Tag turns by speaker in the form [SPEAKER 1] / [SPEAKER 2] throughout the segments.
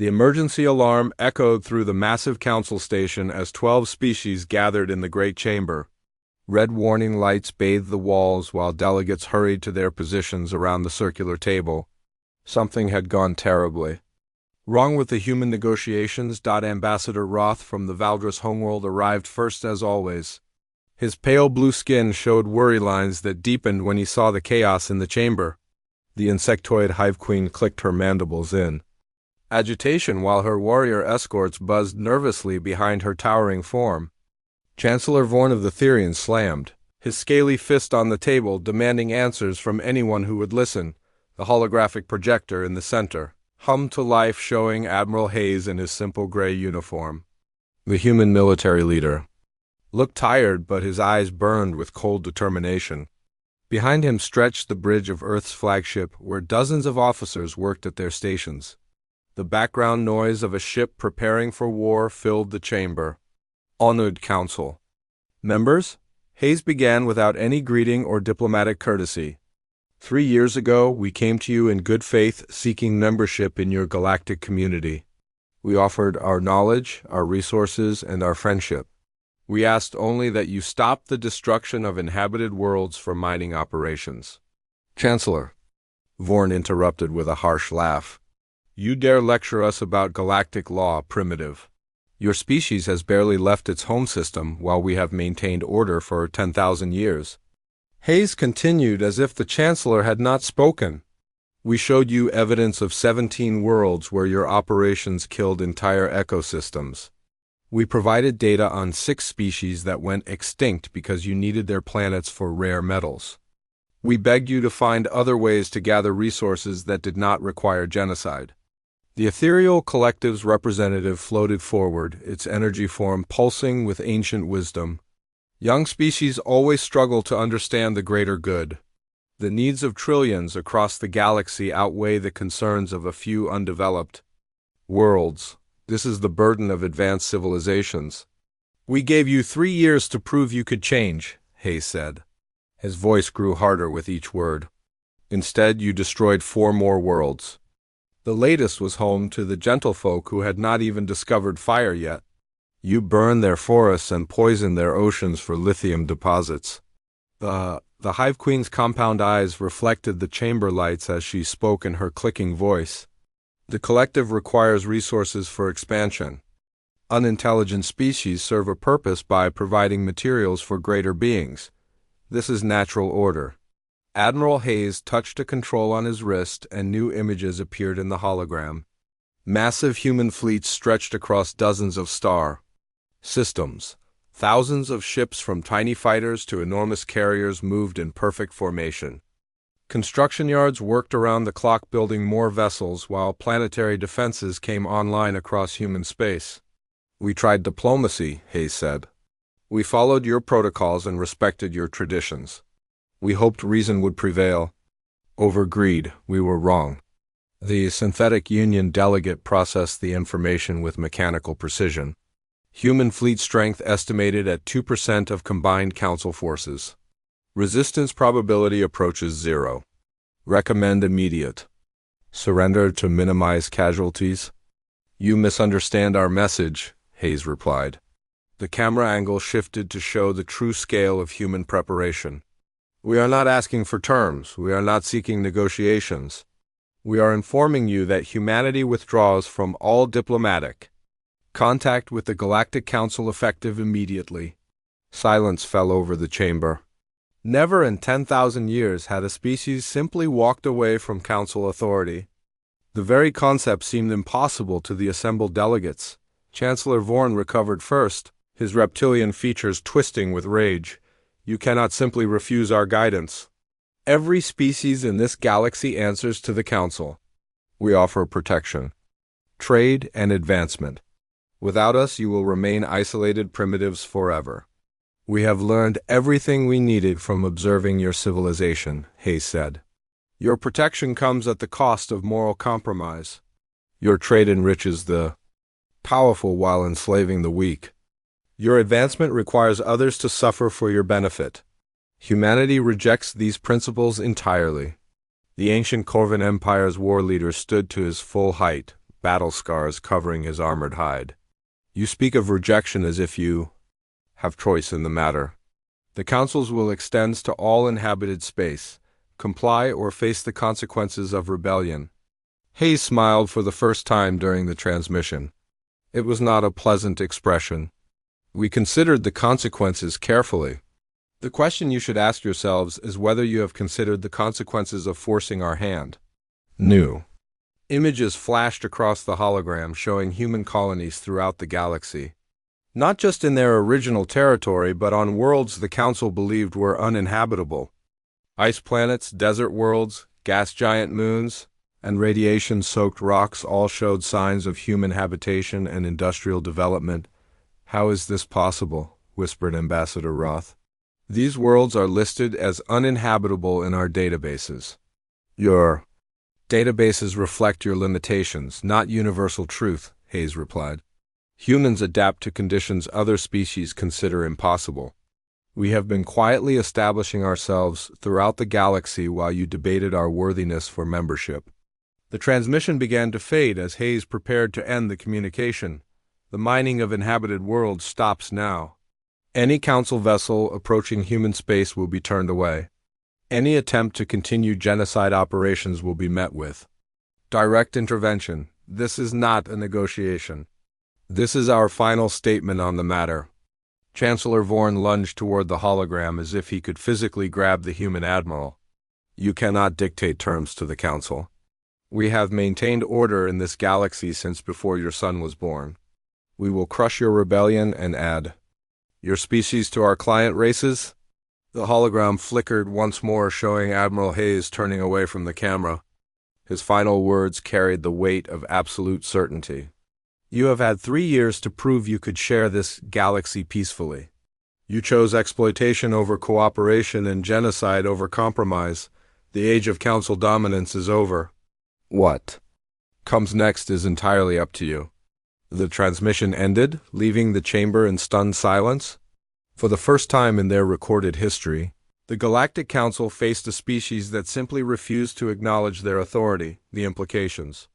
[SPEAKER 1] The emergency alarm echoed through the massive council station as 12 species gathered in the great chamber. Red warning lights bathed the walls while delegates hurried to their positions around the circular table. Something had gone terribly wrong with the human negotiations. Ambassador Roth from the Valdris homeworld arrived first as always. His pale blue skin showed worry lines that deepened when he saw the chaos in the chamber. The insectoid hive queen clicked her mandibles in agitation while her warrior escorts buzzed nervously behind her towering form. Chancellor Vorn of the Therians slammed his scaly fist on the table, demanding answers from anyone who would listen. The holographic projector in the center hummed to life, showing Admiral Hayes in his simple gray uniform. The human military leader looked tired, but his eyes burned with cold determination. Behind him stretched the bridge of Earth's flagship, where dozens of officers worked at their stations. The background noise of a ship preparing for war filled the chamber. Honored Council members, Hayes began without any greeting or diplomatic courtesy. 3 years ago, we came to you in good faith, seeking membership in your galactic community. We offered our knowledge, our resources, and our friendship. We asked only that you stop the destruction of inhabited worlds for mining operations. Chancellor, Vorn interrupted with a harsh laugh. You dare lecture us about galactic law, primitive. Your species has barely left its home system while we have maintained order for 10,000 years. Hayes continued as if the Chancellor had not spoken. We showed you evidence of 17 worlds where your operations killed entire ecosystems. We provided data on 6 species that went extinct because you needed their planets for rare metals. We begged you to find other ways to gather resources that did not require genocide. The ethereal collective's representative floated forward, its energy form pulsing with ancient wisdom. Young species always struggle to understand the greater good. The needs of trillions across the galaxy outweigh the concerns of a few undeveloped worlds. This is the burden of advanced civilizations. We gave you 3 years to prove you could change, Hayes said. His voice grew harder with each word. Instead, you destroyed 4 more worlds. The latest was home to the gentlefolk who had not even discovered fire yet. You burned their forests and poisoned their oceans for lithium deposits. The Hive Queen's compound eyes reflected the chamber lights as she spoke in her clicking voice. The collective requires resources for expansion. Unintelligent species serve a purpose by providing materials for greater beings. This is natural order. Admiral Hayes touched a control on his wrist and new images appeared in the hologram. Massive human fleets stretched across dozens of star systems. Thousands of ships from tiny fighters to enormous carriers moved in perfect formation. Construction yards worked around the clock building more vessels while planetary defenses came online across human space. We tried diplomacy, Hayes said. We followed your protocols and respected your traditions. We hoped reason would prevail. Over greed, we were wrong. The Synthetic Union delegate processed the information with mechanical precision. Human fleet strength estimated at 2% of combined council forces. Resistance probability approaches 0. Recommend immediate surrender to minimize casualties. You misunderstand our message, Hayes replied. The camera angle shifted to show the true scale of human preparation. We are not asking for terms. We are not seeking negotiations. We are informing you that humanity withdraws from all diplomatic contact with the Galactic Council effective immediately. Silence fell over the chamber. Never in 10,000 years had a species simply walked away from council authority. The very concept seemed impossible to the assembled delegates. Chancellor Vorn recovered first, his reptilian features twisting with rage. You cannot simply refuse our guidance. Every species in this galaxy answers to the Council. We offer protection, trade, and advancement. Without us, you will remain isolated primitives forever. We have learned everything we needed from observing your civilization, Hayes said. Your protection comes at the cost of moral compromise. Your trade enriches the powerful while enslaving the weak. Your advancement requires others to suffer for your benefit. Humanity rejects these principles entirely. The ancient Corvan Empire's war leader stood to his full height, battle scars covering his armored hide. You speak of rejection as if you have choice in the matter. The councils will extend to all inhabited space. Comply or face the consequences of rebellion. Hayes smiled for the first time during the transmission. It was not a pleasant expression. We considered the consequences carefully. The question you should ask yourselves is whether you have considered the consequences of forcing our hand. New images flashed across the hologram showing human colonies throughout the galaxy. Not just in their original territory, but on worlds the Council believed were uninhabitable. Ice planets, desert worlds, gas giant moons, and radiation-soaked rocks all showed signs of human habitation and industrial development. "How is this possible?" whispered Ambassador Roth. "These worlds are listed as uninhabitable in our databases." "Your databases reflect your limitations, not universal truth," Hayes replied. "Humans adapt to conditions other species consider impossible. We have been quietly establishing ourselves throughout the galaxy while you debated our worthiness for membership." The transmission began to fade as Hayes prepared to end the communication. "The mining of inhabited worlds stops now. Any Council vessel approaching human space will be turned away. Any attempt to continue genocide operations will be met with direct intervention. This is not a negotiation. This is our final statement on the matter." Chancellor Vorn lunged toward the hologram as if he could physically grab the human admiral. "You cannot dictate terms to the Council. We have maintained order in this galaxy since before your son was born. We will crush your rebellion and add your species to our client races." The hologram flickered once more, showing Admiral Hayes turning away from the camera. His final words carried the weight of absolute certainty. "You have had 3 years to prove you could share this galaxy peacefully. You chose exploitation over cooperation and genocide over compromise. The age of Council dominance is over. What comes next is entirely up to you." The transmission ended, leaving the chamber in stunned silence. For the first time in their recorded history, the Galactic Council faced a species that simply refused to acknowledge their authority. The implications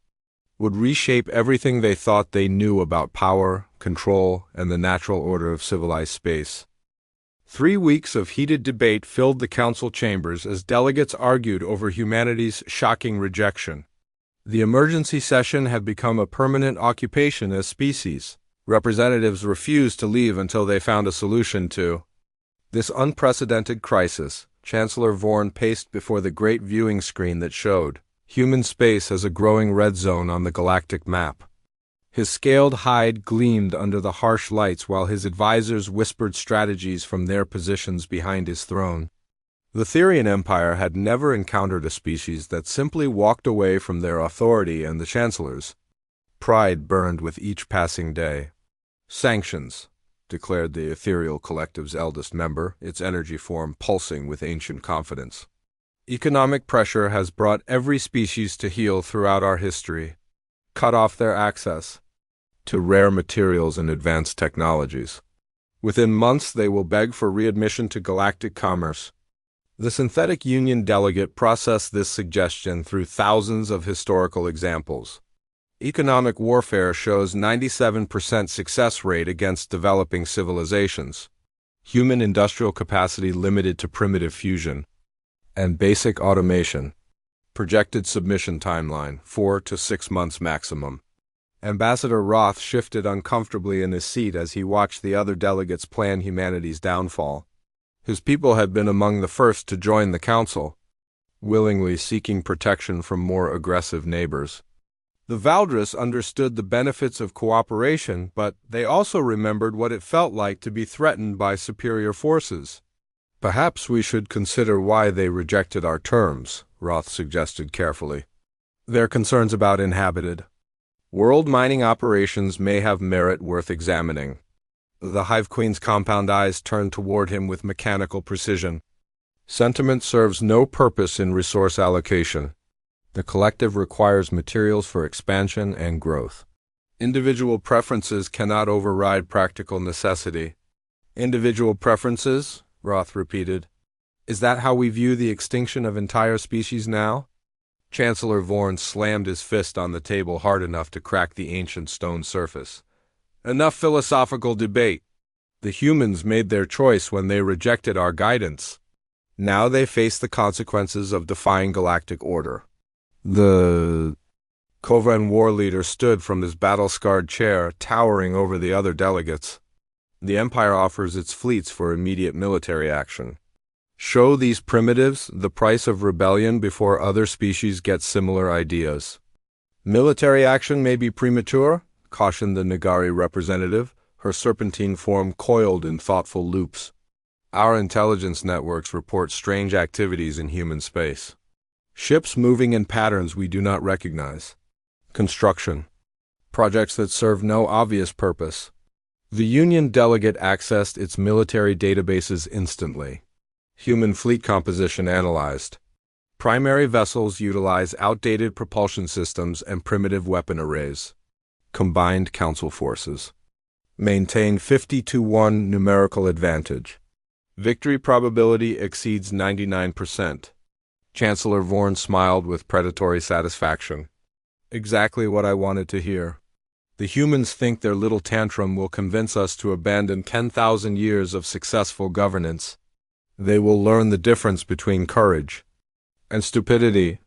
[SPEAKER 1] would reshape everything they thought they knew about power, control, and the natural order of civilized space. 3 weeks of heated debate filled the Council chambers as delegates argued over humanity's shocking rejection. The emergency session had become a permanent occupation as species. Representatives refused to leave until they found a solution to this unprecedented crisis. Chancellor Vorn paced before the great viewing screen that showed human space as a growing red zone on the galactic map. His scaled hide gleamed under the harsh lights while his advisors whispered strategies from their positions behind his throne. The Therian Empire had never encountered a species that simply walked away from their authority, and the Chancellor's pride burned with each passing day. "Sanctions," declared the Ethereal Collective's eldest member, its energy form pulsing with ancient confidence. "Economic pressure has brought every species to heel throughout our history. Cut off their access to rare materials and advanced technologies. Within months they will beg for readmission to galactic commerce." The Synthetic Union delegate processed this suggestion through thousands of historical examples. Economic warfare shows 97% success rate against developing civilizations. Human industrial capacity limited to primitive fusion and basic automation. Projected submission timeline, 4 to 6 months maximum. Ambassador Roth shifted uncomfortably in his seat as he watched the other delegates plan humanity's downfall. His people had been among the first to join the Council, willingly seeking protection from more aggressive neighbors. The Valdris understood the benefits of cooperation, but they also remembered what it felt like to be threatened by superior forces. "Perhaps we should consider why they rejected our terms," Roth suggested carefully. "Their concerns about inhabited world mining operations may have merit worth examining." The Hive Queen's compound eyes turned toward him with mechanical precision. "Sentiment serves no purpose in resource allocation. The collective requires materials for expansion and growth. Individual preferences cannot override practical necessity." "Individual preferences?" Roth repeated. "Is that how we view the extinction of entire species now?" Chancellor Vorn slammed his fist on the table hard enough to crack the ancient stone surface. Enough philosophical debate. The humans made their choice when they rejected our guidance. Now they face the consequences of defying galactic order. The Kovan war leader stood from his battle-scarred chair, towering over the other delegates. The Empire offers its fleets for immediate military action. Show these primitives the price of rebellion before other species get similar ideas. Military action may be premature, cautioned the Nagari representative, her serpentine form coiled in thoughtful loops. Our intelligence networks report strange activities in human space. Ships moving in patterns we do not recognize. Construction. Projects that serve no obvious purpose. The Union delegate accessed its military databases instantly. Human fleet composition analyzed. Primary vessels utilize outdated propulsion systems and primitive weapon arrays. Combined Council forces. Maintain 50-1 numerical advantage. Victory probability exceeds 99%. Chancellor Vorn smiled with predatory satisfaction. Exactly what I wanted to hear. The humans think their little tantrum will convince us to abandon 10,000 years of successful governance. They will learn the difference between courage and stupidity.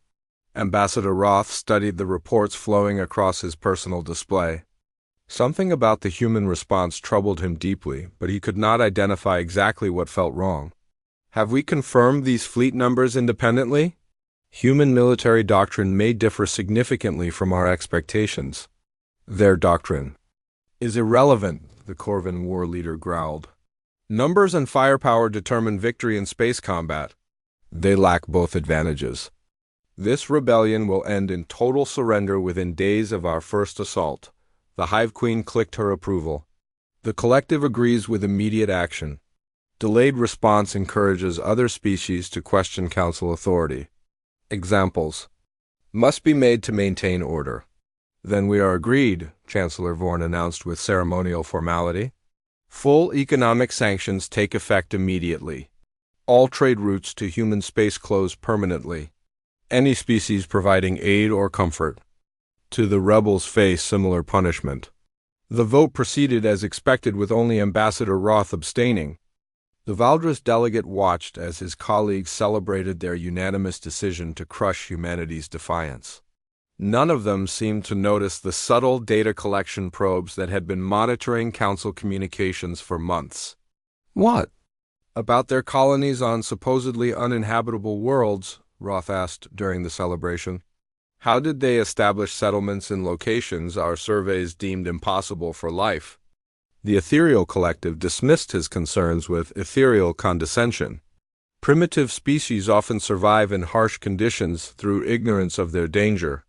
[SPEAKER 1] Ambassador Roth studied the reports flowing across his personal display. Something about the human response troubled him deeply, but he could not identify exactly what felt wrong. Have we confirmed these fleet numbers independently? Human military doctrine may differ significantly from our expectations. Their doctrine is irrelevant, the Corvan war leader growled. Numbers and firepower determine victory in space combat. They lack both advantages. This rebellion will end in total surrender within days of our first assault. The Hive Queen clicked her approval. The collective agrees with immediate action. Delayed response encourages other species to question Council authority. Examples must be made to maintain order. Then we are agreed, Chancellor Vorn announced with ceremonial formality. Full economic sanctions take effect immediately. All trade routes to human space close permanently. Any species providing aid or comfort to the rebels face similar punishment. The vote proceeded as expected with only Ambassador Roth abstaining. The Valdres delegate watched as his colleagues celebrated their unanimous decision to crush humanity's defiance. None of them seemed to notice the subtle data collection probes that had been monitoring Council communications for months. What? About their colonies on supposedly uninhabitable worlds, Roth asked during the celebration. How did they establish settlements in locations our surveys deemed impossible for life? The ethereal collective dismissed his concerns with ethereal condescension. Primitive species often survive in harsh conditions through ignorance of their danger.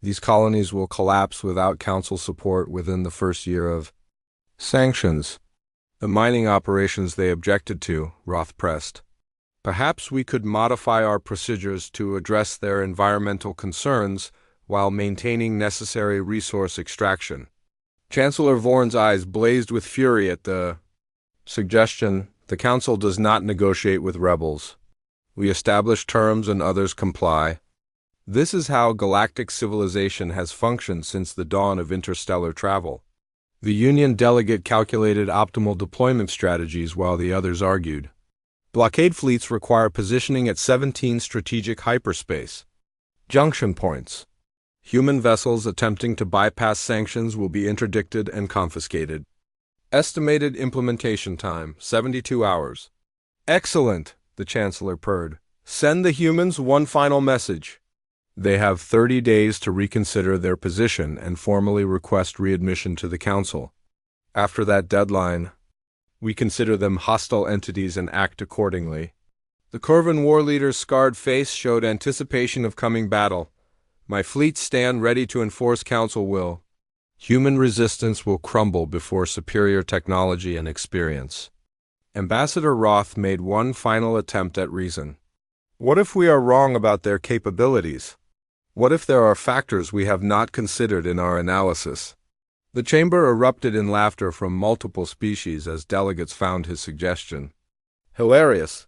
[SPEAKER 1] These colonies will collapse without Council support within the first year of sanctions. The mining operations they objected to, Roth pressed. Perhaps we could modify our procedures to address their environmental concerns while maintaining necessary resource extraction. Chancellor Vorn's eyes blazed with fury at the suggestion. The Council does not negotiate with rebels. We establish terms and others comply. This is how galactic civilization has functioned since the dawn of interstellar travel. The Union delegate calculated optimal deployment strategies while the others argued. Blockade fleets require positioning at 17 strategic hyperspace junction points. Human vessels attempting to bypass sanctions will be interdicted and confiscated. Estimated implementation time, 72 hours. Excellent, the Chancellor purred. Send the humans one final message. They have 30 days to reconsider their position and formally request readmission to the Council. After that deadline, we consider them hostile entities and act accordingly. The Corvan war leader's scarred face showed anticipation of coming battle. My fleets stand ready to enforce Council will. Human resistance will crumble before superior technology and experience. Ambassador Roth made one final attempt at reason. What if we are wrong about their capabilities? What if there are factors we have not considered in our analysis? The chamber erupted in laughter from multiple species as delegates found his suggestion hilarious.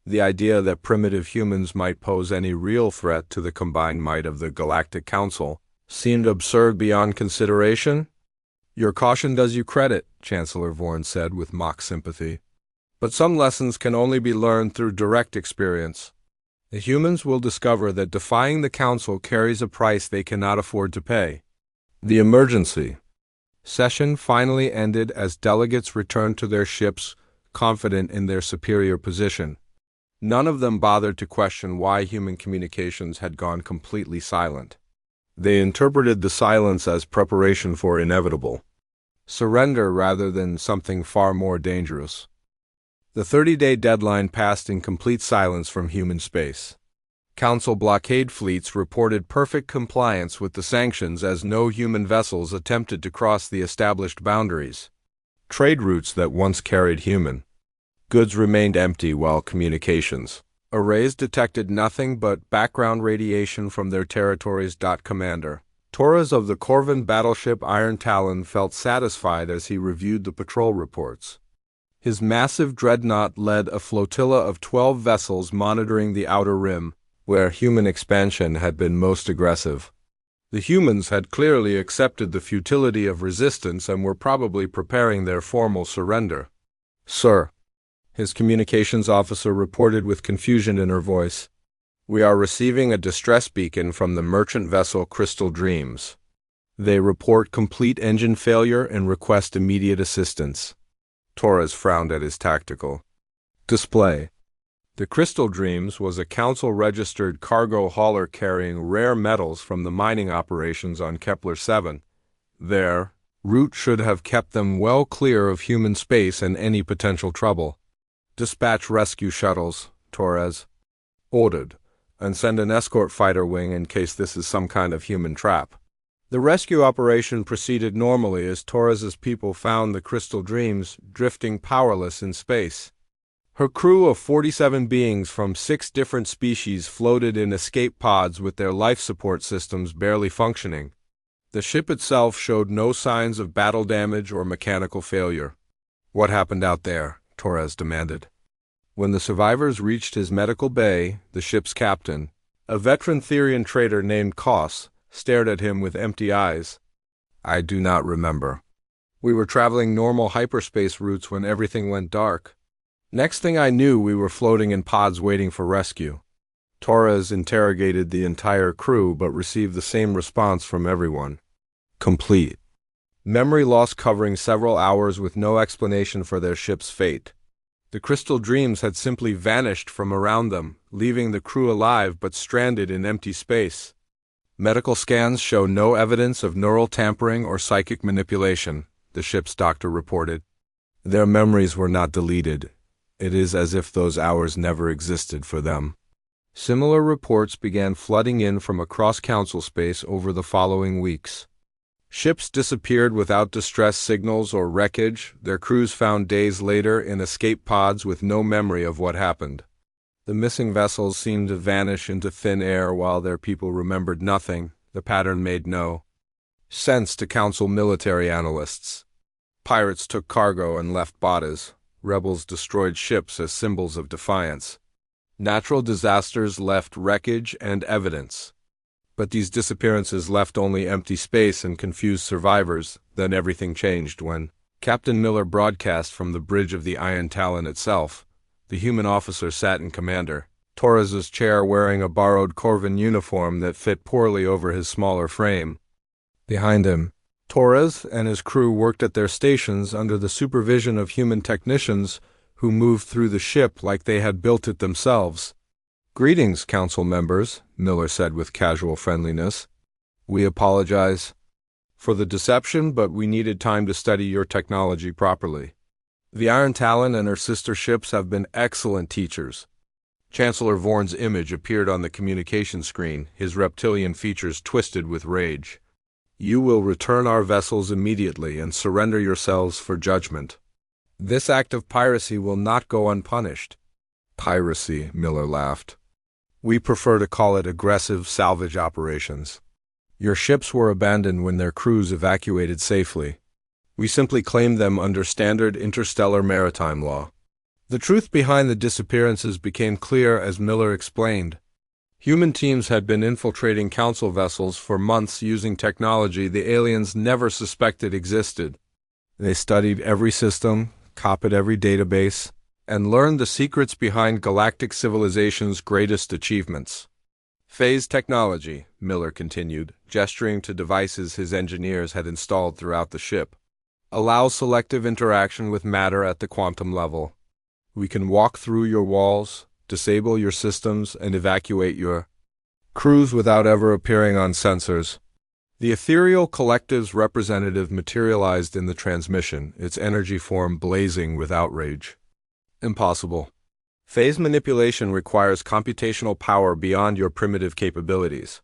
[SPEAKER 1] The idea that primitive humans might pose any real threat to the combined might of the Galactic Council seemed absurd beyond consideration. "Your caution does you credit," Chancellor Vorn said with mock sympathy. "But some lessons can only be learned through direct experience. The humans will discover that defying the Council carries a price they cannot afford to pay." The emergency session finally ended as delegates returned to their ships, confident in their superior position. None of them bothered to question why human communications had gone completely silent. They interpreted the silence as preparation for inevitable surrender rather than something far more dangerous. The 30-day deadline passed in complete silence from human space. Council blockade fleets reported perfect compliance with the sanctions as no human vessels attempted to cross the established boundaries. Trade routes that once carried human goods remained empty while communications arrays detected nothing but background radiation from their territories. Commander Torres of the Corvan battleship Iron Talon felt satisfied as he reviewed the patrol reports. His massive dreadnought led a flotilla of 12 vessels monitoring the outer rim, where human expansion had been most aggressive. The humans had clearly accepted the futility of resistance and were probably preparing their formal surrender. "Sir," his communications officer reported with confusion in her voice, "we are receiving a distress beacon from the merchant vessel Crystal Dreams. They report complete engine failure and request immediate assistance." Torres frowned at his tactical display. The Crystal Dreams was a council-registered cargo hauler carrying rare metals from the mining operations on Kepler 7. Their route should have kept them well clear of human space and any potential trouble. "Dispatch rescue shuttles," Torres ordered, "and send an escort fighter wing in case this is some kind of human trap." The rescue operation proceeded normally as Torres's people found the Crystal Dreams drifting powerless in space. Her crew of 47 beings from 6 different species floated in escape pods with their life support systems barely functioning. The ship itself showed no signs of battle damage or mechanical failure. "What happened out there?" Torres demanded. When the survivors reached his medical bay, the ship's captain, a veteran Therian trader named Koss, stared at him with empty eyes. "I do not remember. We were traveling normal hyperspace routes when everything went dark. Next thing I knew, we were floating in pods waiting for rescue." Torres interrogated the entire crew but received the same response from everyone. Complete memory loss covering several hours with no explanation for their ship's fate. The Crystal Dreams had simply vanished from around them, leaving the crew alive but stranded in empty space. Medical scans show no evidence of neural tampering or psychic manipulation, the ship's doctor reported. Their memories were not deleted. It is as if those hours never existed for them. Similar reports began flooding in from across Council space over the following weeks. Ships disappeared without distress signals or wreckage, their crews found days later in escape pods with no memory of what happened. The missing vessels seemed to vanish into thin air while their people remembered nothing. The pattern made no sense to Council military analysts. Pirates took cargo and left bodies. Rebels destroyed ships as symbols of defiance. Natural disasters left wreckage and evidence. But these disappearances left only empty space and confused survivors. Then everything changed when Captain Miller broadcast from the bridge of the Iron Talon itself. The human officer sat in commander, Torres's chair wearing a borrowed Corvan uniform that fit poorly over his smaller frame. Behind him, Torres and his crew worked at their stations under the supervision of human technicians who moved through the ship like they had built it themselves. "Greetings, Council members," Miller said with casual friendliness. "We apologize for the deception, but we needed time to study your technology properly. The Iron Talon and her sister ships have been excellent teachers." Chancellor Vorn's image appeared on the communication screen, his reptilian features twisted with rage. "You will return our vessels immediately and surrender yourselves for judgment. This act of piracy will not go unpunished." "Piracy," Miller laughed. "We prefer to call it aggressive salvage operations. Your ships were abandoned when their crews evacuated safely. We simply claimed them under standard interstellar maritime law." The truth behind the disappearances became clear as Miller explained. Human teams had been infiltrating Council vessels for months using technology the aliens never suspected existed. They studied every system, copied every database, and learned the secrets behind galactic civilization's greatest achievements. Phase technology, Miller continued, gesturing to devices his engineers had installed throughout the ship, allows selective interaction with matter at the quantum level. We can walk through your walls, disable your systems, and evacuate your crews without ever appearing on sensors. The ethereal collective's representative materialized in the transmission, its energy form blazing with outrage. Impossible. Phase manipulation requires computational power beyond your primitive capabilities.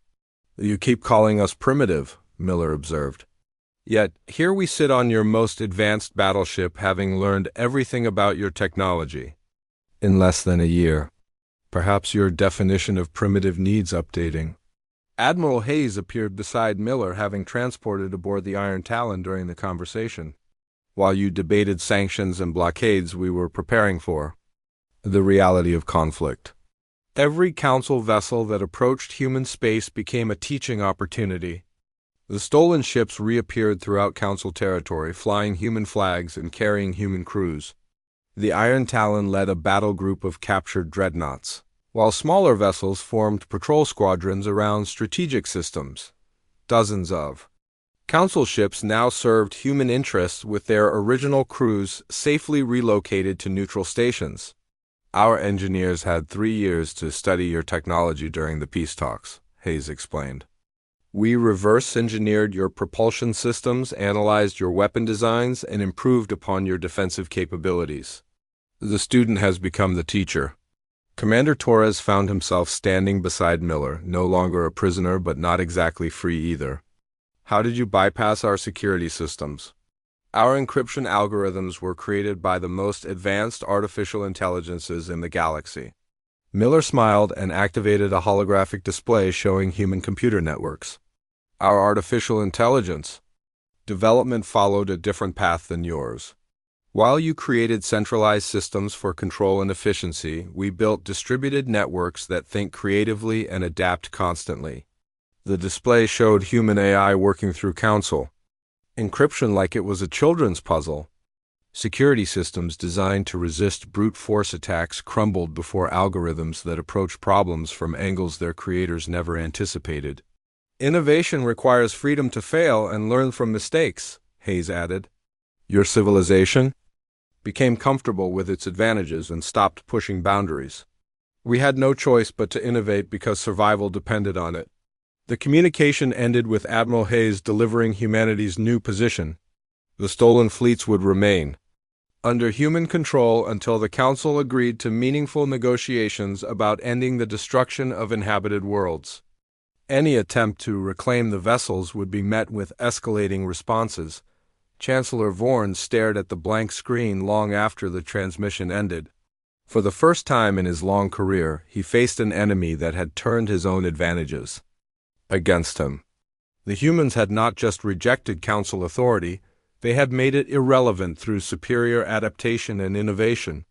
[SPEAKER 1] You keep calling us primitive, Miller observed. Yet, here we sit on your most advanced battleship having learned everything about your technology. In less than a year. Perhaps your definition of primitive needs updating. Admiral Hayes appeared beside Miller, having transported aboard the Iron Talon during the conversation, while you debated sanctions and blockades we were preparing for. The reality of conflict. Every Council vessel that approached human space became a teaching opportunity. The stolen ships reappeared throughout Council territory, flying human flags and carrying human crews. The Iron Talon led a battle group of captured dreadnoughts, while smaller vessels formed patrol squadrons around strategic systems. Dozens of Council ships now served human interests with their original crews safely relocated to neutral stations. Our engineers had 3 years to study your technology during the peace talks, Hayes explained. We reverse-engineered your propulsion systems, analyzed your weapon designs, and improved upon your defensive capabilities. The student has become the teacher. Commander Torres found himself standing beside Miller, no longer a prisoner but not exactly free either. How did you bypass our security systems? Our encryption algorithms were created by the most advanced artificial intelligences in the galaxy. Miller smiled and activated a holographic display showing human computer networks. Our artificial intelligence development followed a different path than yours. While you created centralized systems for control and efficiency, we built distributed networks that think creatively and adapt constantly. The display showed human AI working through Council encryption like it was a children's puzzle. Security systems designed to resist brute force attacks crumbled before algorithms that approached problems from angles their creators never anticipated. Innovation requires freedom to fail and learn from mistakes, Hayes added. Your civilization became comfortable with its advantages and stopped pushing boundaries. We had no choice but to innovate because survival depended on it. The communication ended with Admiral Hayes delivering humanity's new position. The stolen fleets would remain under human control until the Council agreed to meaningful negotiations about ending the destruction of inhabited worlds. Any attempt to reclaim the vessels would be met with escalating responses. Chancellor Vorn stared at the blank screen long after the transmission ended. For the first time in his long career, he faced an enemy that had turned his own advantages against him. The humans had not just rejected Council authority, they had made it irrelevant through superior adaptation and innovation.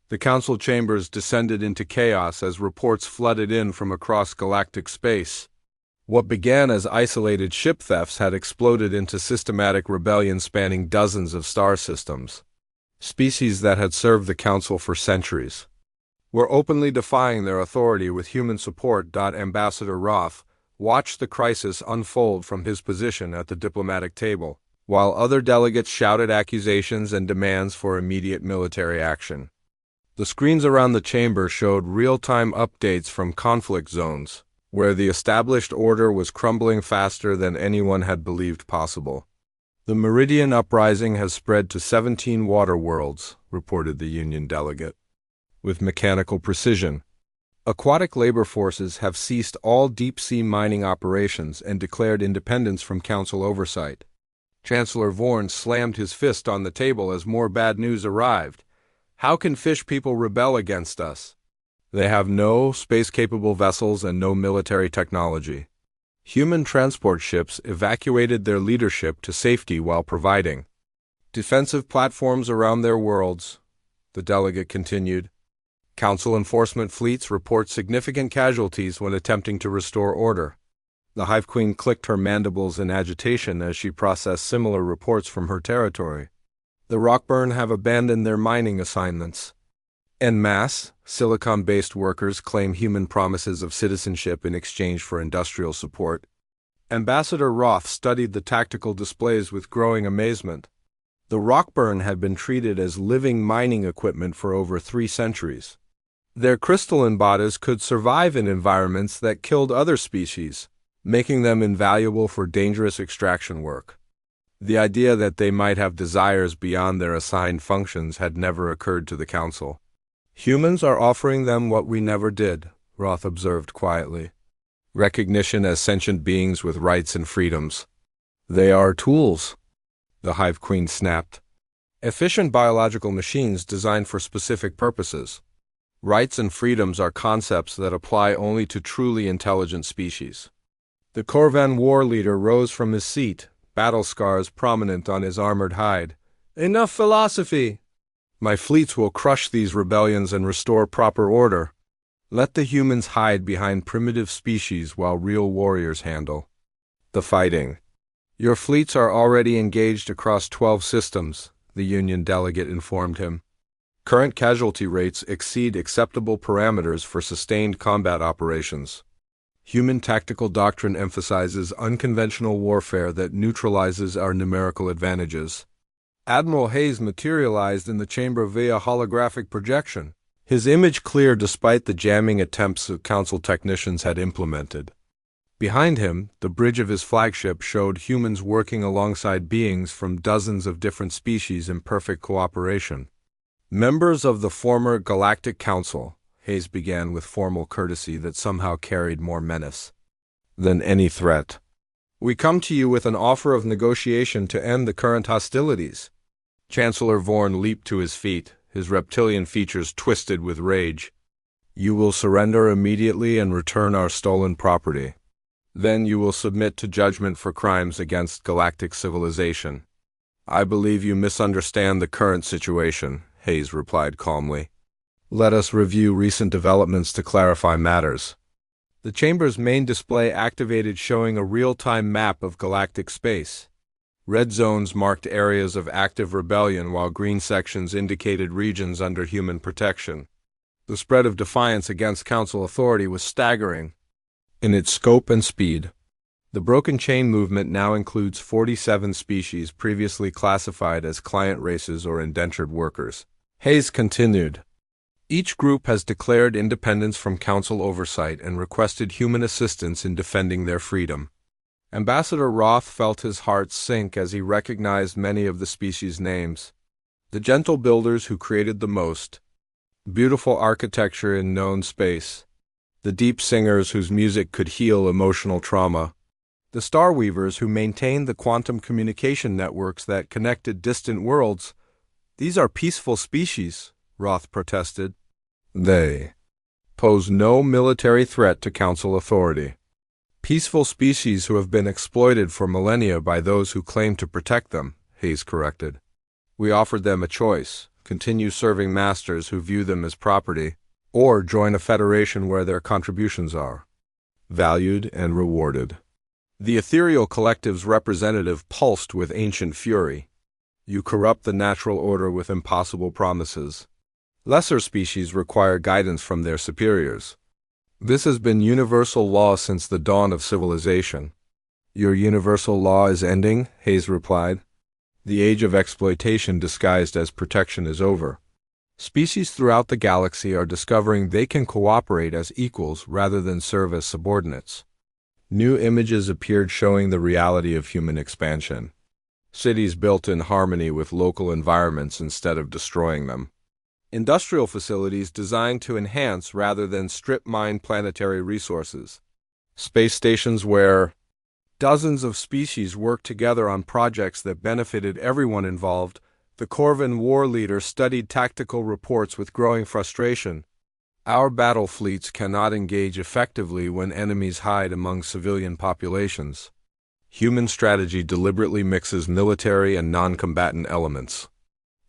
[SPEAKER 1] The Council chambers descended into chaos as reports flooded in from across galactic space. What began as isolated ship thefts had exploded into systematic rebellion spanning dozens of star systems. Species that had served the Council for centuries were openly defying their authority with human support. Ambassador Roth watched the crisis unfold from his position at the diplomatic table, while other delegates shouted accusations and demands for immediate military action. The screens around the chamber showed real-time updates from conflict zones, where the established order was crumbling faster than anyone had believed possible. The Meridian Uprising has spread to 17 water worlds, reported the Union delegate. With mechanical precision, aquatic labor forces have ceased all deep-sea mining operations and declared independence from Council oversight. Chancellor Vorn slammed his fist on the table as more bad news arrived. How can fish people rebel against us? They have no space-capable vessels and no military technology. Human transport ships evacuated their leadership to safety while providing defensive platforms around their worlds. the delegate continued. Council enforcement fleets report significant casualties when attempting to restore order. The Hive Queen clicked her mandibles in agitation as she processed similar reports from her territory. The Rockburn have abandoned their mining assignments. En masse, silicon-based workers claim human promises of citizenship in exchange for industrial support. Ambassador Roth studied the tactical displays with growing amazement. The Rockburn had been treated as living mining equipment for over 3 centuries. Their crystalline bodies could survive in environments that killed other species, making them invaluable for dangerous extraction work. The idea that they might have desires beyond their assigned functions had never occurred to the Council. Humans are offering them what we never did, Roth observed quietly. Recognition as sentient beings with rights and freedoms. They are tools, the Hive Queen snapped. Efficient biological machines designed for specific purposes. Rights and freedoms are concepts that apply only to truly intelligent species. The Corvan war leader rose from his seat, battle scars prominent on his armored hide. Enough philosophy! My fleets will crush these rebellions and restore proper order. Let the humans hide behind primitive species while real warriors handle the fighting. Your fleets are already engaged across 12 systems, the Union delegate informed him. Current casualty rates exceed acceptable parameters for sustained combat operations. Human tactical doctrine emphasizes unconventional warfare that neutralizes our numerical advantages. Admiral Hayes materialized in the chamber via holographic projection, his image clear despite the jamming attempts Council technicians had implemented. Behind him, the bridge of his flagship showed humans working alongside beings from dozens of different species in perfect cooperation. Members of the former Galactic Council, Hayes began with formal courtesy that somehow carried more menace than any threat. We come to you with an offer of negotiation to end the current hostilities. Chancellor Vorn leaped to his feet, his reptilian features twisted with rage. You will surrender immediately and return our stolen property. Then you will submit to judgment for crimes against galactic civilization. I believe you misunderstand the current situation, Hayes replied calmly. Let us review recent developments to clarify matters. The chamber's main display activated, showing a real-time map of galactic space. Red zones marked areas of active rebellion, while green sections indicated regions under human protection. The spread of defiance against Council authority was staggering in its scope and speed. The Broken Chain movement now includes 47 species previously classified as client races or indentured workers. Hayes continued. Each group has declared independence from Council oversight and requested human assistance in defending their freedom. Ambassador Roth felt his heart sink as he recognized many of the species' names. The gentle builders who created the most beautiful architecture in known space. The deep singers whose music could heal emotional trauma. The star weavers who maintained the quantum communication networks that connected distant worlds. These are peaceful species, Roth protested. They pose no military threat to Council authority. Peaceful species who have been exploited for millennia by those who claim to protect them, Hayes corrected. We offered them a choice: continue serving masters who view them as property, or join a federation where their contributions are valued and rewarded. The ethereal collective's representative pulsed with ancient fury. You corrupt the natural order with impossible promises. Lesser species require guidance from their superiors. This has been universal law since the dawn of civilization. Your universal law is ending, Hayes replied. The age of exploitation disguised as protection is over. Species throughout the galaxy are discovering they can cooperate as equals rather than serve as subordinates. New images appeared showing the reality of human expansion. Cities built in harmony with local environments instead of destroying them. Industrial facilities designed to enhance rather than strip mine planetary resources. Space stations where dozens of species worked together on projects that benefited everyone involved. The Corvan war leader studied tactical reports with growing frustration. Our battle fleets cannot engage effectively when enemies hide among civilian populations. Human strategy deliberately mixes military and non-combatant elements.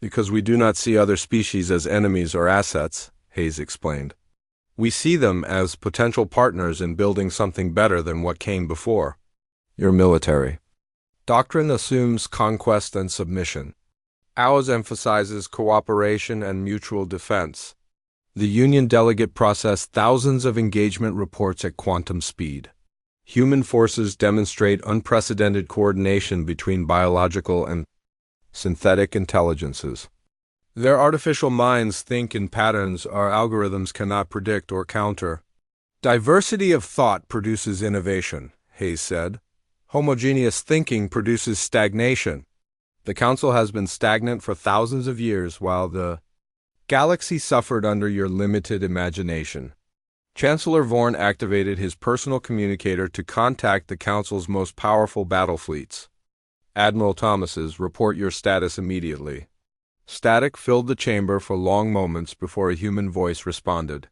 [SPEAKER 1] Because we do not see other species as enemies or assets, Hayes explained. We see them as potential partners in building something better than what came before. Your military doctrine assumes conquest and submission. Ours emphasizes cooperation and mutual defense. The Union delegate processed thousands of engagement reports at quantum speed. Human forces demonstrate unprecedented coordination between biological and synthetic intelligences. Their artificial minds think in patterns our algorithms cannot predict or counter. Diversity of thought produces innovation, Hayes said. Homogeneous thinking produces stagnation. The Council has been stagnant for thousands of years while the galaxy suffered under your limited imagination. Chancellor Vorn activated his personal communicator to contact the Council's most powerful battle fleets. Admiral Thomas's, report your status immediately. Static filled the chamber for long moments before a human voice responded.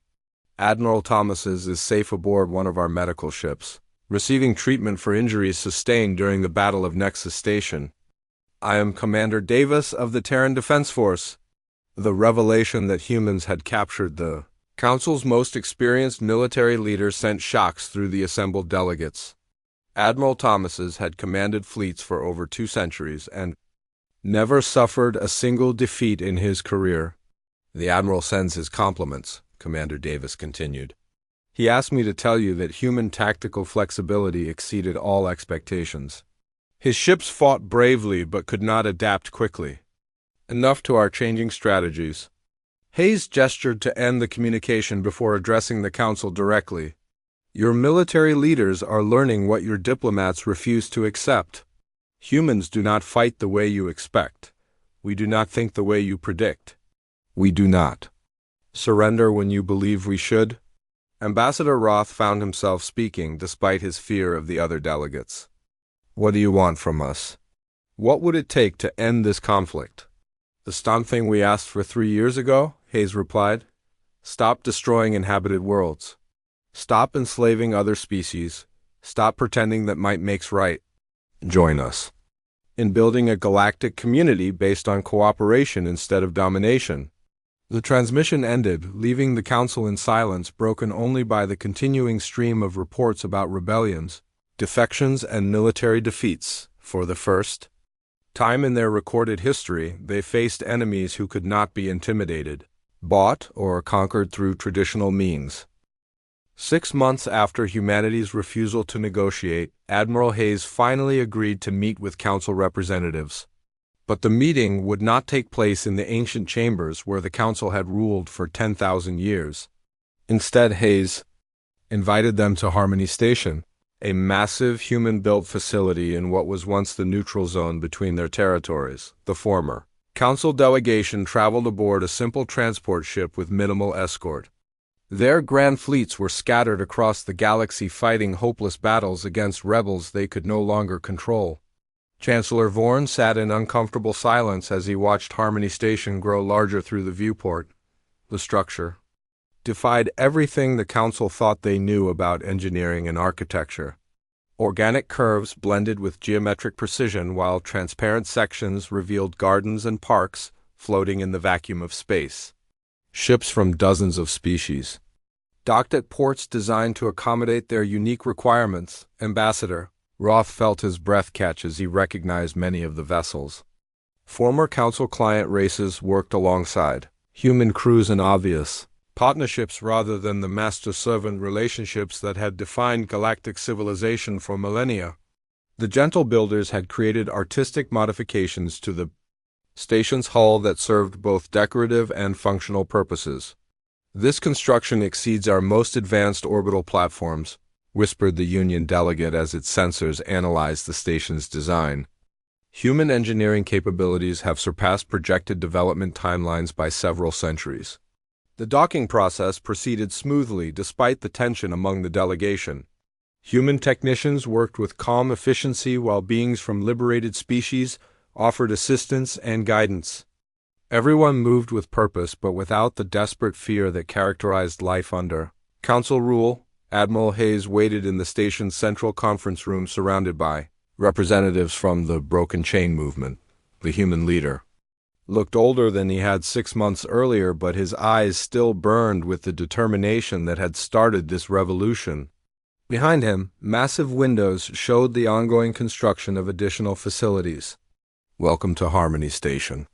[SPEAKER 1] Admiral Thomas's is safe aboard one of our medical ships, receiving treatment for injuries sustained during the Battle of Nexus Station. I am Commander Davis of the Terran Defense Force. The revelation that humans had captured the Council's most experienced military leader sent shocks through the assembled delegates. Admiral Thomas's had commanded fleets for over 2 centuries and never suffered a single defeat in his career. The Admiral sends his compliments, Commander Davis continued. He asked me to tell you that human tactical flexibility exceeded all expectations. His ships fought bravely but could not adapt quickly enough to our changing strategies. Hayes gestured to end the communication before addressing the Council directly. Your military leaders are learning what your diplomats refuse to accept. Humans do not fight the way you expect. We do not think the way you predict. We do not surrender when you believe we should. Ambassador Roth found himself speaking despite his fear of the other delegates. What do you want from us? What would it take to end this conflict? The something we asked for 3 years ago, Hayes replied. Stop destroying inhabited worlds. Stop enslaving other species. Stop pretending that might makes right. Join us in building a galactic community based on cooperation instead of domination. The transmission ended, leaving the Council in silence, broken only by the continuing stream of reports about rebellions, defections, and military defeats. For the first time in their recorded history, they faced enemies who could not be intimidated, bought, or conquered through traditional means. 6 months after humanity's refusal to negotiate, Admiral Hayes finally agreed to meet with Council representatives. But the meeting would not take place in the ancient chambers where the Council had ruled for 10,000 years. Instead, Hayes invited them to Harmony Station, a massive human-built facility in what was once the neutral zone between their territories. The former Council delegation traveled aboard a simple transport ship with minimal escort. Their grand fleets were scattered across the galaxy fighting hopeless battles against rebels they could no longer control. Chancellor Vorn sat in uncomfortable silence as he watched Harmony Station grow larger through the viewport. The structure defied everything the Council thought they knew about engineering and architecture. Organic curves blended with geometric precision while transparent sections revealed gardens and parks floating in the vacuum of space. Ships from dozens of species docked at ports designed to accommodate their unique requirements. Ambassador Roth felt his breath catch as he recognized many of the vessels. Former Council client races worked alongside human crews in obvious partnerships rather than the master-servant relationships that had defined galactic civilization for millennia. The Gentle Builders had created artistic modifications to the station's hull that served both decorative and functional purposes. This construction exceeds our most advanced orbital platforms, whispered the Union delegate as its sensors analyzed the station's design. Human engineering capabilities have surpassed projected development timelines by several centuries. The docking process proceeded smoothly despite the tension among the delegation. Human technicians worked with calm efficiency while beings from liberated species offered assistance and guidance. Everyone moved with purpose but without the desperate fear that characterized life under Council rule. Admiral Hayes waited in the station's central conference room surrounded by representatives from the Broken Chain Movement, the human leader. looked older than he had 6 months earlier, but his eyes still burned with the determination that had started this revolution. Behind him, massive windows showed the ongoing construction of additional facilities. "Welcome to Harmony Station,"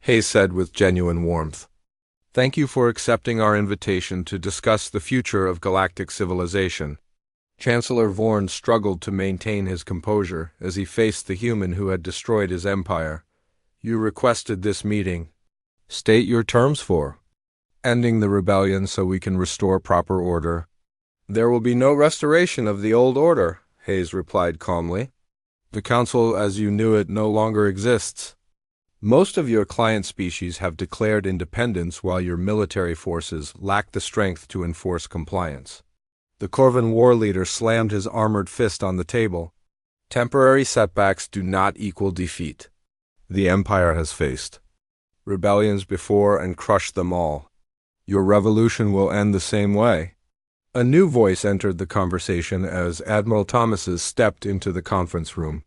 [SPEAKER 1] Hayes said with genuine warmth. "Thank you for accepting our invitation to discuss the future of galactic civilization." Chancellor Vorn struggled to maintain his composure as he faced the human who had destroyed his empire. "You requested this meeting. State your terms for ending the rebellion so we can restore proper order." "There will be no restoration of the old order," Hayes replied calmly. "The Council as you knew it no longer exists. Most of your client species have declared independence while your military forces lack the strength to enforce compliance." The Corvan war leader slammed his armored fist on the table. "Temporary setbacks do not equal defeat. The Empire has faced rebellions before and crushed them all. Your revolution will end the same way." A new voice entered the conversation as Admiral Thomases stepped into the conference room.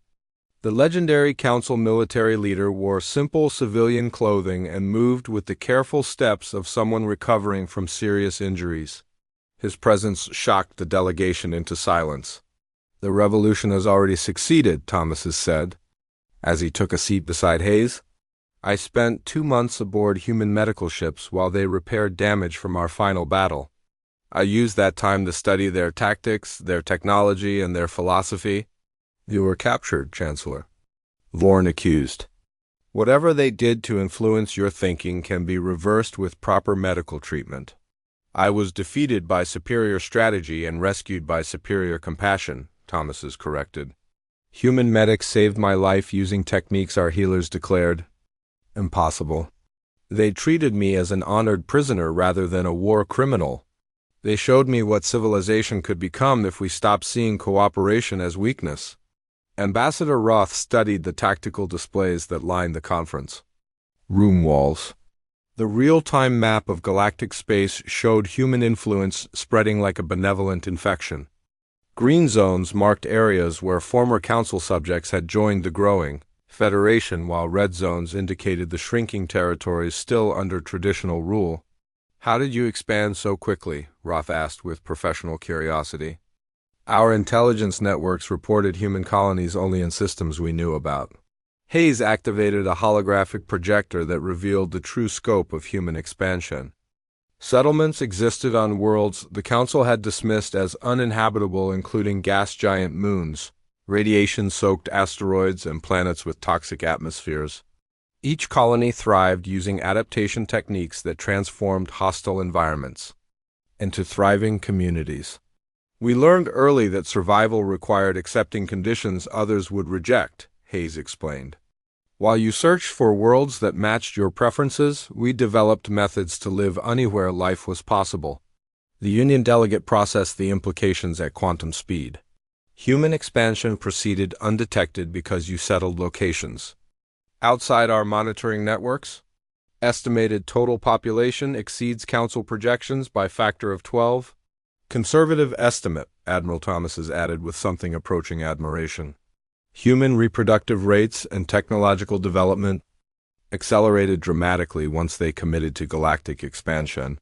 [SPEAKER 1] The legendary Council military leader wore simple civilian clothing and moved with the careful steps of someone recovering from serious injuries. His presence shocked the delegation into silence. "The revolution has already succeeded," Thomases said, as he took a seat beside Hayes. "I spent 2 months aboard human medical ships while they repaired damage from our final battle. I used that time to study their tactics, their technology, and their philosophy." "You were captured, Chancellor," Vorn accused. "Whatever they did to influence your thinking can be reversed with proper medical treatment. I was defeated by superior strategy and rescued by superior compassion," Thomases corrected. "Human medics saved my life using techniques our healers declared impossible. They treated me as an honored prisoner rather than a war criminal. They showed me what civilization could become if we stopped seeing cooperation as weakness." Ambassador Roth studied the tactical displays that lined the conference room walls. The real-time map of galactic space showed human influence spreading like a benevolent infection. Green zones marked areas where former Council subjects had joined the growing Federation, while red zones indicated the shrinking territories still under traditional rule. "How did you expand so quickly?" Roth asked with professional curiosity. "Our intelligence networks reported human colonies only in systems we knew about." Hayes activated a holographic projector that revealed the true scope of human expansion. Settlements existed on worlds the Council had dismissed as uninhabitable, including gas giant moons, radiation-soaked asteroids, and planets with toxic atmospheres. Each colony thrived using adaptation techniques that transformed hostile environments into thriving communities. "We learned early that survival required accepting conditions others would reject," Hayes explained. "While you searched for worlds that matched your preferences, we developed methods to live anywhere life was possible." The Union delegate processed the implications at quantum speed. "Human expansion proceeded undetected because you settled locations outside our monitoring networks. Estimated total population exceeds Council projections by factor of 12. Conservative estimate," Admiral Thomases added with something approaching admiration. "Human reproductive rates and technological development accelerated dramatically once they committed to galactic expansion.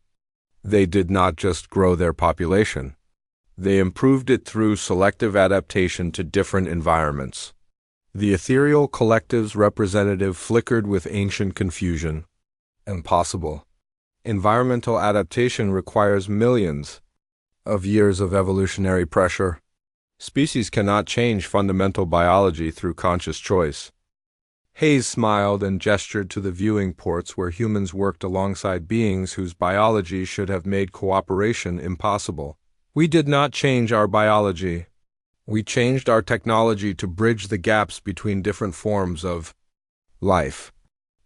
[SPEAKER 1] They did not just grow their population. They improved it through selective adaptation to different environments." The ethereal collective's representative flickered with ancient confusion. "Impossible. Environmental adaptation requires millions of years of evolutionary pressure. Species cannot change fundamental biology through conscious choice." Hayes smiled and gestured to the viewing ports where humans worked alongside beings whose biology should have made cooperation impossible. "We did not change our biology. We changed our technology to bridge the gaps between different forms of life."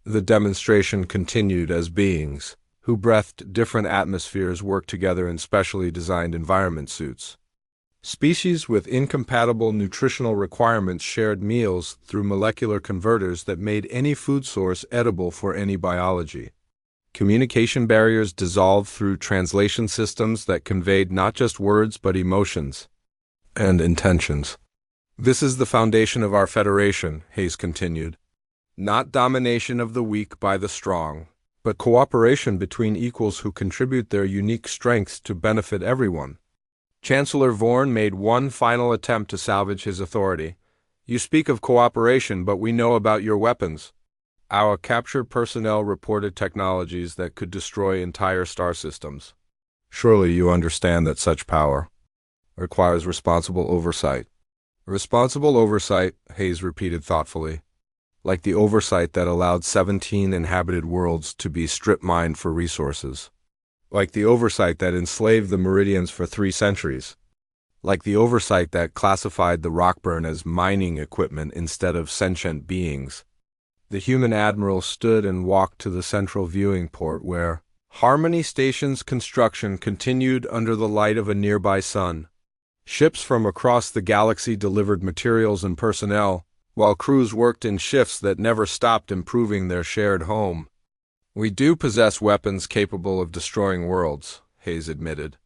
[SPEAKER 1] The demonstration continued as beings who breathed different atmospheres worked together in specially designed environment suits. Species with incompatible nutritional requirements shared meals through molecular converters that made any food source edible for any biology. Communication barriers dissolved through translation systems that conveyed not just words but emotions and intentions. "This is the foundation of our Federation," Hayes continued. Not domination of the weak by the strong, but cooperation between equals who contribute their unique strengths to benefit everyone. Chancellor Vorn made one final attempt to salvage his authority. You speak of cooperation, but we know about your weapons. Our captured personnel reported technologies that could destroy entire star systems. Surely you understand that such power requires responsible oversight. Responsible oversight, Hayes repeated thoughtfully, like the oversight that allowed 17 inhabited worlds to be strip-mined for resources. Like the oversight that enslaved the Meridians for 3 centuries. Like the oversight that classified the Rockburn as mining equipment instead of sentient beings. The human admiral stood and walked to the central viewing port where Harmony Station's construction continued under the light of a nearby sun. Ships from across the galaxy delivered materials and personnel, while crews worked in shifts that never stopped improving their shared home. We do possess weapons capable of destroying worlds, Hayes admitted.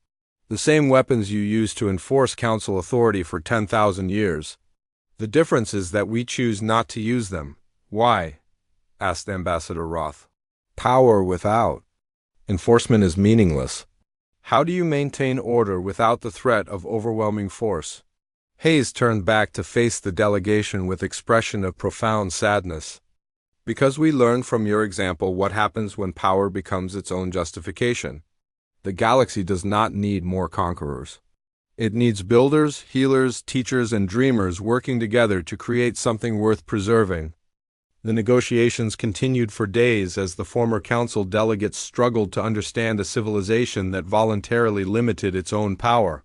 [SPEAKER 1] The same weapons you used to enforce Council authority for 10,000 years. The difference is that we choose not to use them. Why? Asked Ambassador Roth. Power without enforcement is meaningless. How do you maintain order without the threat of overwhelming force? Hayes turned back to face the delegation with expression of profound sadness. Because we learned from your example what happens when power becomes its own justification. The galaxy does not need more conquerors. It needs builders, healers, teachers, and dreamers working together to create something worth preserving. The negotiations continued for days as the former council delegates struggled to understand a civilization that voluntarily limited its own power.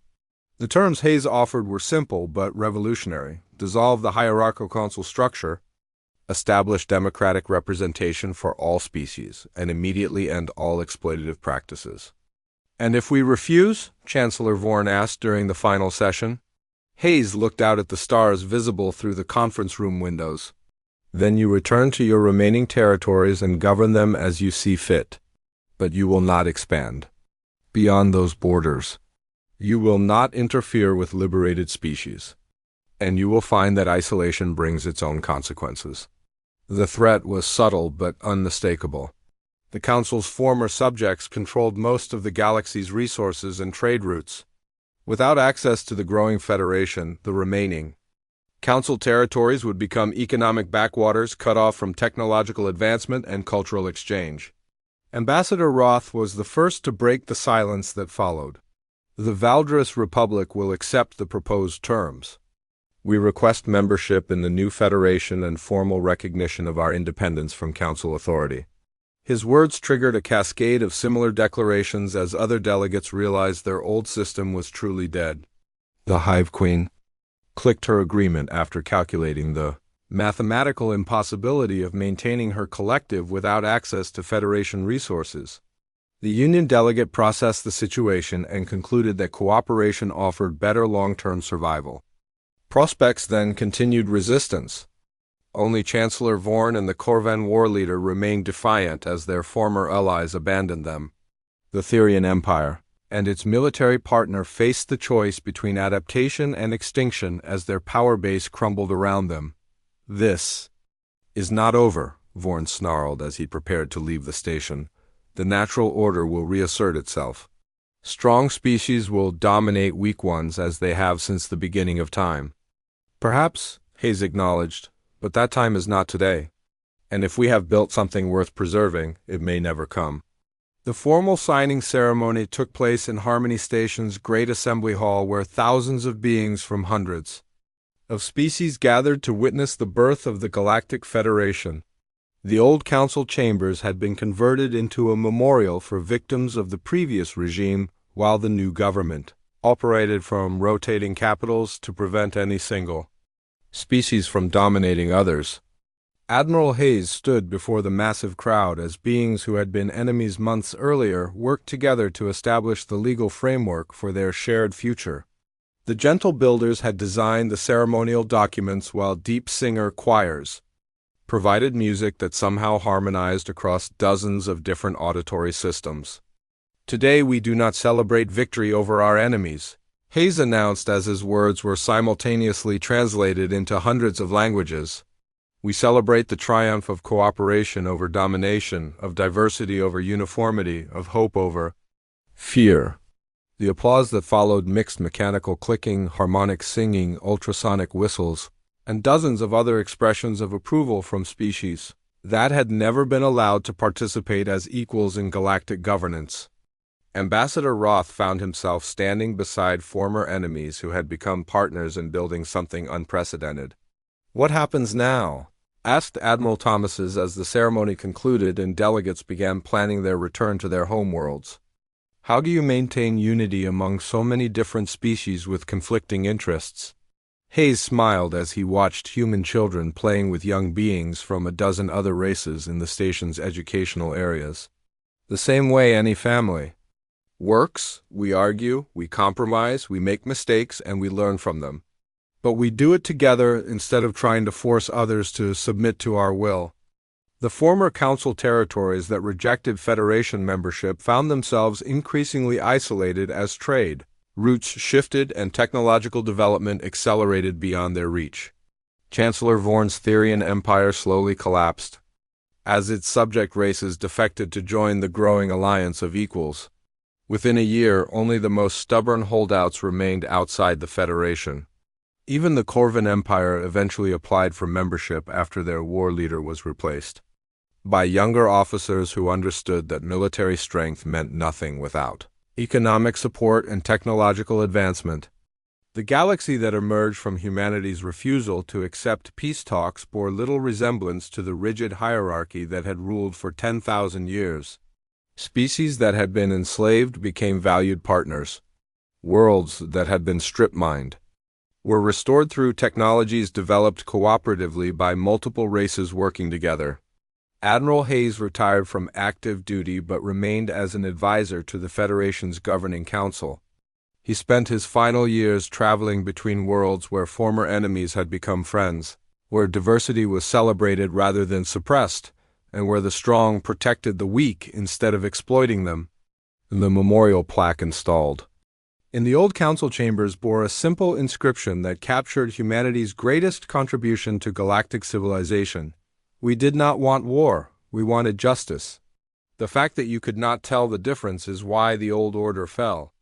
[SPEAKER 1] The terms Hayes offered were simple but revolutionary. Dissolve the hierarchical council structure, establish democratic representation for all species, and immediately end all exploitative practices. And if we refuse? Chancellor Vorn asked during the final session. Hayes looked out at the stars visible through the conference room windows. Then you return to your remaining territories and govern them as you see fit. But you will not expand beyond those borders. You will not interfere with liberated species. And you will find that isolation brings its own consequences. The threat was subtle but unmistakable. The Council's former subjects controlled most of the galaxy's resources and trade routes. Without access to the growing Federation, the remaining Council territories would become economic backwaters cut off from technological advancement and cultural exchange. Ambassador Roth was the first to break the silence that followed. The Valdris Republic will accept the proposed terms. We request membership in the new Federation and formal recognition of our independence from Council authority. His words triggered a cascade of similar declarations as other delegates realized their old system was truly dead. The Hive Queen clicked her agreement after calculating the mathematical impossibility of maintaining her collective without access to Federation resources. The Union delegate processed the situation and concluded that cooperation offered better long-term survival. Prospects then continued resistance. Only Chancellor Vorn and the Corvan war leader remained defiant as their former allies abandoned them. The Therian Empire and its military partner faced the choice between adaptation and extinction as their power base crumbled around them. This is not over, Vorn snarled as he prepared to leave the station. The natural order will reassert itself. Strong species will dominate weak ones as they have since the beginning of time. Perhaps, Hayes acknowledged, but that time is not today. And if we have built something worth preserving, it may never come. The formal signing ceremony took place in Harmony Station's Great Assembly Hall where thousands of beings from hundreds of species gathered to witness the birth of the Galactic Federation. The old council chambers had been converted into a memorial for victims of the previous regime while the new government operated from rotating capitals to prevent any single species from dominating others. Admiral Hayes stood before the massive crowd as beings who had been enemies months earlier worked together to establish the legal framework for their shared future. The gentle builders had designed the ceremonial documents while deep singer choirs provided music that somehow harmonized across dozens of different auditory systems. Today we do not celebrate victory over our enemies, Hayes announced as his words were simultaneously translated into hundreds of languages. We celebrate the triumph of cooperation over domination, of diversity over uniformity, of hope over fear. The applause that followed mixed mechanical clicking, harmonic singing, ultrasonic whistles, and dozens of other expressions of approval from species that had never been allowed to participate as equals in galactic governance. Ambassador Roth found himself standing beside former enemies who had become partners in building something unprecedented. "What happens now?" asked Admiral Thomases as the ceremony concluded and delegates began planning their return to their homeworlds. "How do you maintain unity among so many different species with conflicting interests?" Hayes smiled as he watched human children playing with young beings from a dozen other races in the station's educational areas. "The same way any family works. We argue, we compromise, we make mistakes, and we learn from them. But we do it together instead of trying to force others to submit to our will." The former Council territories that rejected Federation membership found themselves increasingly isolated as trade routes shifted and technological development accelerated beyond their reach. Chancellor Vorn's Therian Empire slowly collapsed, as its subject races defected to join the growing alliance of equals. Within a year, only the most stubborn holdouts remained outside the Federation. Even the Corvin Empire eventually applied for membership after their war leader was replaced by younger officers who understood that military strength meant nothing without economic support and technological advancement. The galaxy that emerged from humanity's refusal to accept peace talks bore little resemblance to the rigid hierarchy that had ruled for 10,000 years. Species that had been enslaved became valued partners. Worlds that had been strip-mined were restored through technologies developed cooperatively by multiple races working together. Admiral Hayes retired from active duty but remained as an advisor to the Federation's governing council. He spent his final years traveling between worlds where former enemies had become friends, where diversity was celebrated rather than suppressed, and where the strong protected the weak instead of exploiting them. The memorial plaque installed in the old council chambers bore a simple inscription that captured humanity's greatest contribution to galactic civilization. "We did not want war, we wanted justice." The fact that you could not tell the difference is why the old order fell.